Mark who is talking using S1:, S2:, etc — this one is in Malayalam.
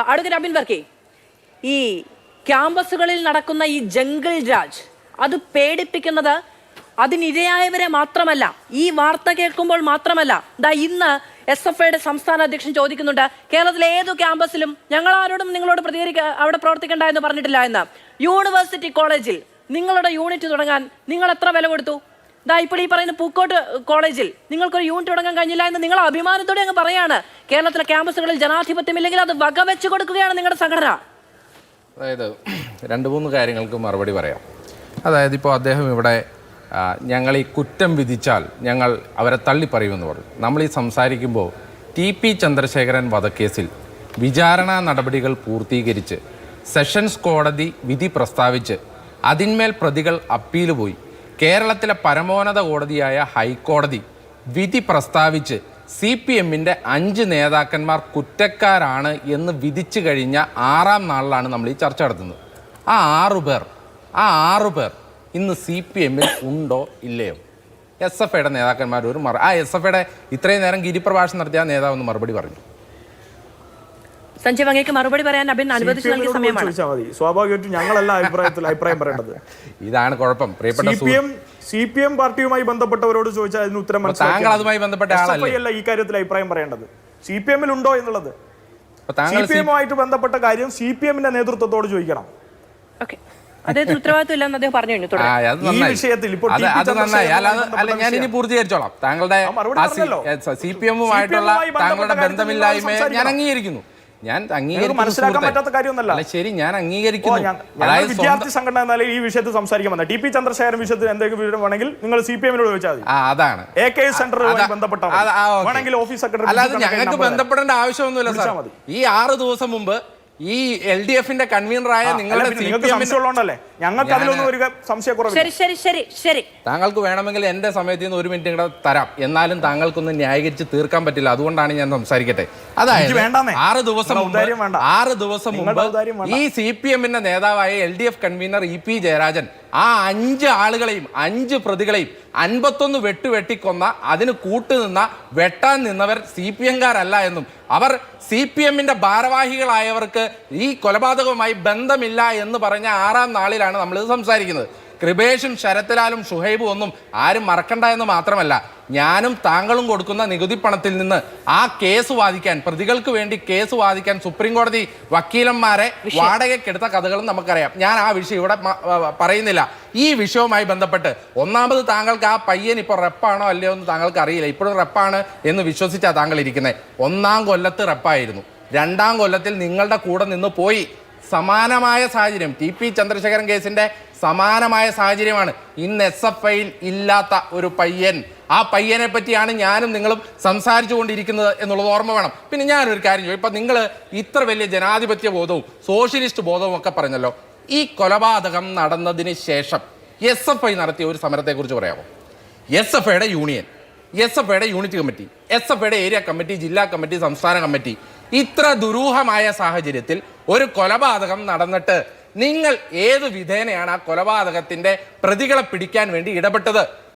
S1: അഡ്വക്കേറ്റ് അബിൻ വർക്കി, ഈ ക്യാമ്പസുകളിൽ നടക്കുന്ന ഈ ജംഗിൾ രാജ് അത് പേടിപ്പിക്കുന്നത് അതിനിരയായവരെ മാത്രമല്ല, ഈ വാർത്ത കേൾക്കുമ്പോൾ മാത്രമല്ല. ഇന്ന് SFIയുടെ സംസ്ഥാന അധ്യക്ഷൻ ചോദിക്കുന്നുണ്ട്, കേരളത്തിലെ ഏതു ക്യാമ്പസിലും ഞങ്ങൾ ആരോടും നിങ്ങളോട് അവിടെ പ്രവർത്തിക്കേണ്ട എന്ന് പറഞ്ഞിട്ടില്ല എന്ന്. യൂണിവേഴ്സിറ്റി കോളേജിൽ നിങ്ങളുടെ യൂണിറ്റ് തുടങ്ങാൻ നിങ്ങൾ എത്ര വില കൊടുത്തു? ഇപ്പോൾ ഈ പറയുന്ന പൂക്കോട്ട് കോളേജിൽ നിങ്ങൾക്കൊരു യൂണിറ്റ് തുടങ്ങാൻ കഴിഞ്ഞില്ല എന്ന് നിങ്ങൾ അഭിമാനത്തോടെ അങ്ങ് പറയാണ്. കേരളത്തിലെ ക്യാമ്പസുകളിൽ ജനാധിപത്യമില്ലെങ്കിൽ അത് വകവെച്ച് കൊടുക്കുകയാണ് നിങ്ങളുടെ സംഘടന.
S2: അതായത് 2-3 കാര്യങ്ങൾക്ക് മറുപടി പറയാം. അതായത് ഇപ്പോൾ അദ്ദേഹം ഇവിടെ ഞങ്ങൾ ഈ കുറ്റം വിധിച്ചാൽ ഞങ്ങൾ അവരെ തള്ളിപ്പറയുമെന്ന് പറഞ്ഞു. നമ്മൾ ഈ സംസാരിക്കുമ്പോൾ TP ചന്ദ്രശേഖരൻ വധക്കേസിൽ വിചാരണാ നടപടികൾ പൂർത്തീകരിച്ച് സെഷൻസ് കോടതി വിധി പ്രസ്താവിച്ച് അതിന്മേൽ പ്രതികൾ അപ്പീൽ പോയി. കേരളത്തിലെ പരമോന്നത കോടതിയായ ഹൈക്കോടതി വിധി പ്രസ്താവിച്ച് CPMൻ്റെ 5 നേതാക്കന്മാർ കുറ്റക്കാരാണ് എന്ന് വിധിച്ചു കഴിഞ്ഞ 6ാം നാളിലാണ് നമ്മൾ ഈ ചർച്ച നടത്തുന്നത്. ആ 6 പേർ ഇന്ന് CPMൽ ഉണ്ടോ ഇല്ലയോ? SFIയുടെ നേതാക്കന്മാർ SFIയുടെ ഇത്രയും നേരം ഗിരിപ്രഭാഷണം നടത്തിയ നേതാവ് ഒന്ന് മറുപടി പറഞ്ഞു.
S1: സഞ്ജയ് അങ്ങേക്ക് മറുപടി പറയാൻ അബിൻ അനുവദിച്ച സമയമാണ്.
S3: സ്വാഭാവികമായിട്ടും ഞങ്ങളല്ല അഭിപ്രായം പറയേണ്ടത്.
S2: ഇതാണ് കുഴപ്പം. പ്രിയപ്പെട്ട
S3: CPM പാർട്ടിയുമായി ബന്ധപ്പെട്ടവരോട് ചോദിച്ചാൽ അതിന് ഉത്തരം
S2: താങ്കൾ അതുമായി ബന്ധപ്പെട്ട
S3: ആളല്ല ഈ കാര്യത്തിൽ അഭിപ്രായം പറയേണ്ടത്. CPMൽ ഉണ്ടോ എന്നുള്ളത് CPMുമായിട്ട് ബന്ധപ്പെട്ട കാര്യം CPMന്റെ നേതൃത്വത്തോട് ചോദിക്കണം.
S1: അദ്ദേഹത്തിന് ഉത്തരവാദിത്വം ഇല്ലെന്ന് അദ്ദേഹം പറഞ്ഞു കഴിഞ്ഞു.
S3: ഈ വിഷയത്തിൽ ഇപ്പോൾ
S2: ഞാൻ ഇനി പൂർത്തീകരിച്ചോളാം. താങ്കളുടെ CPMുമായിട്ടുള്ള താങ്കളുടെ ബന്ധമില്ലായ്മയെ ഞാൻ അംഗീകരിക്കുന്നു.
S3: മനസ്സിലാക്കാൻ പറ്റാത്ത കാര്യമൊന്നല്ല.
S2: ശരി, ഞാൻ അംഗീകരിക്കുന്നു.
S3: വിദ്യാർത്ഥി സംഘടന എന്നാലും ഈ വിഷയത്തിൽ സംസാരിക്കാൻ TP ചന്ദ്രശേഖരൻ വിഷയത്തിൽ എന്തെങ്കിലും വിവരം വേണമെങ്കിൽ നിങ്ങൾ CPMനോട് ചോദിച്ചാൽ മതി.
S2: അതാണ്
S3: AKS സെന്ററുമായി ബന്ധപ്പെട്ട ഓഫീസ് സെക്രട്ടറി.
S2: അല്ലാതെ ഞങ്ങൾക്ക് ബന്ധപ്പെടേണ്ട ആവശ്യമൊന്നുമില്ല സാർ. ഈ 6 ദിവസം മുമ്പ് ഈ LDFന്റെ കൺവീനറായ താങ്കൾക്ക് വേണമെങ്കിൽ എന്റെ സമയത്ത് നിന്ന് 1 മിനിറ്റ് കൂടെ തരാം. എന്നാലും താങ്കൾക്കൊന്ന് ന്യായീകരിച്ച് തീർക്കാൻ പറ്റില്ല. അതുകൊണ്ടാണ് ഞാൻ സംസാരിക്കട്ടെ. അതായത് 6 ദിവസം മുമ്പ് ഈ CPMന്റെ നേതാവായ LDF കൺവീനർ EP ജയരാജൻ ആ 5 ആളുകളെയും 5 പ്രതികളെയും 51 വെട്ടിക്കൊന്ന അതിന് കൂട്ടുനിന്ന വെട്ടാൻ നിന്നവർ CPMകാരല്ല എന്നും അവർ CPMന്റെ ഭാരവാഹികളായവർക്ക് ഈ കൊലപാതകവുമായി ബന്ധമില്ല എന്ന് പറഞ്ഞ 6ാം നാളിലാണ് നമ്മളിത് സംസാരിക്കുന്നത്. കൃപേഷും ശരത്ലാലും ഷുഹൈബും ഒന്നും ആരും മറക്കണ്ട എന്ന് മാത്രമല്ല, ഞാനും താങ്കളും കൊടുക്കുന്ന നികുതി പണത്തിൽ നിന്ന് ആ കേസ് വാദിക്കാൻ, പ്രതികൾക്ക് വേണ്ടി കേസ് വാദിക്കാൻ സുപ്രീം കോടതി വക്കീലന്മാരെ വാടകയ്ക്കെടുത്ത കഥകളും നമുക്കറിയാം. ഞാൻ ആ വിഷയം ഇവിടെ പറയുന്നില്ല. ഈ വിഷയവുമായി ബന്ധപ്പെട്ട് ഒന്നാമത് താങ്കൾക്ക് ആ പയ്യൻ ഇപ്പോൾ റെപ്പാണോ അല്ലയോ എന്ന് താങ്കൾക്ക് അറിയില്ല. ഇപ്പോഴും റെപ്പാണ് എന്ന് വിശ്വസിച്ചാ താങ്കൾ ഇരിക്കുന്നത്. 1ാം കൊല്ലത്ത് റെപ്പായിരുന്നു. 2ാം കൊല്ലത്തിൽ നിങ്ങളുടെ കൂടെ നിന്ന് പോയി. സമാനമായ സാഹചര്യം, TP ചന്ദ്രശേഖരൻ കേസിന്റെ സമാനമായ സാഹചര്യമാണ്. ഇന്ന് SFIയിൽ ഇല്ലാത്ത ഒരു പയ്യൻ. ആ പയ്യനെ പറ്റിയാണ് ഞാനും നിങ്ങളും സംസാരിച്ചു കൊണ്ടിരിക്കുന്നത് എന്നുള്ളത് ഓർമ്മ വേണം. പിന്നെ ഞാനൊരു കാര്യം ചോദിക്കും, ഇപ്പം നിങ്ങൾ ഇത്ര വലിയ ജനാധിപത്യ ബോധവും സോഷ്യലിസ്റ്റ് ബോധവും ഒക്കെ പറഞ്ഞല്ലോ. ഈ കൊലപാതകം നടന്നതിന് ശേഷം SFI നടത്തിയ ഒരു സമരത്തെക്കുറിച്ച് പറയാമോ? SFIയുടെ യൂണിയൻ, SFIയുടെ യൂണിറ്റ് കമ്മിറ്റി, SFIയുടെ ഏരിയ കമ്മിറ്റി, ജില്ലാ കമ്മിറ്റി, സംസ്ഥാന കമ്മിറ്റി, ഇത്ര ദുരൂഹമായ സാഹചര്യത്തിൽ ഒരു കൊലപാതകം നടന്നിട്ട് നിങ്ങൾ ഏത് വിധേനയാണ് ആ കൊലപാതകത്തിന്റെ പ്രതികളെ പിടിക്കാൻ വേണ്ടി ഇടപെട്ടത്?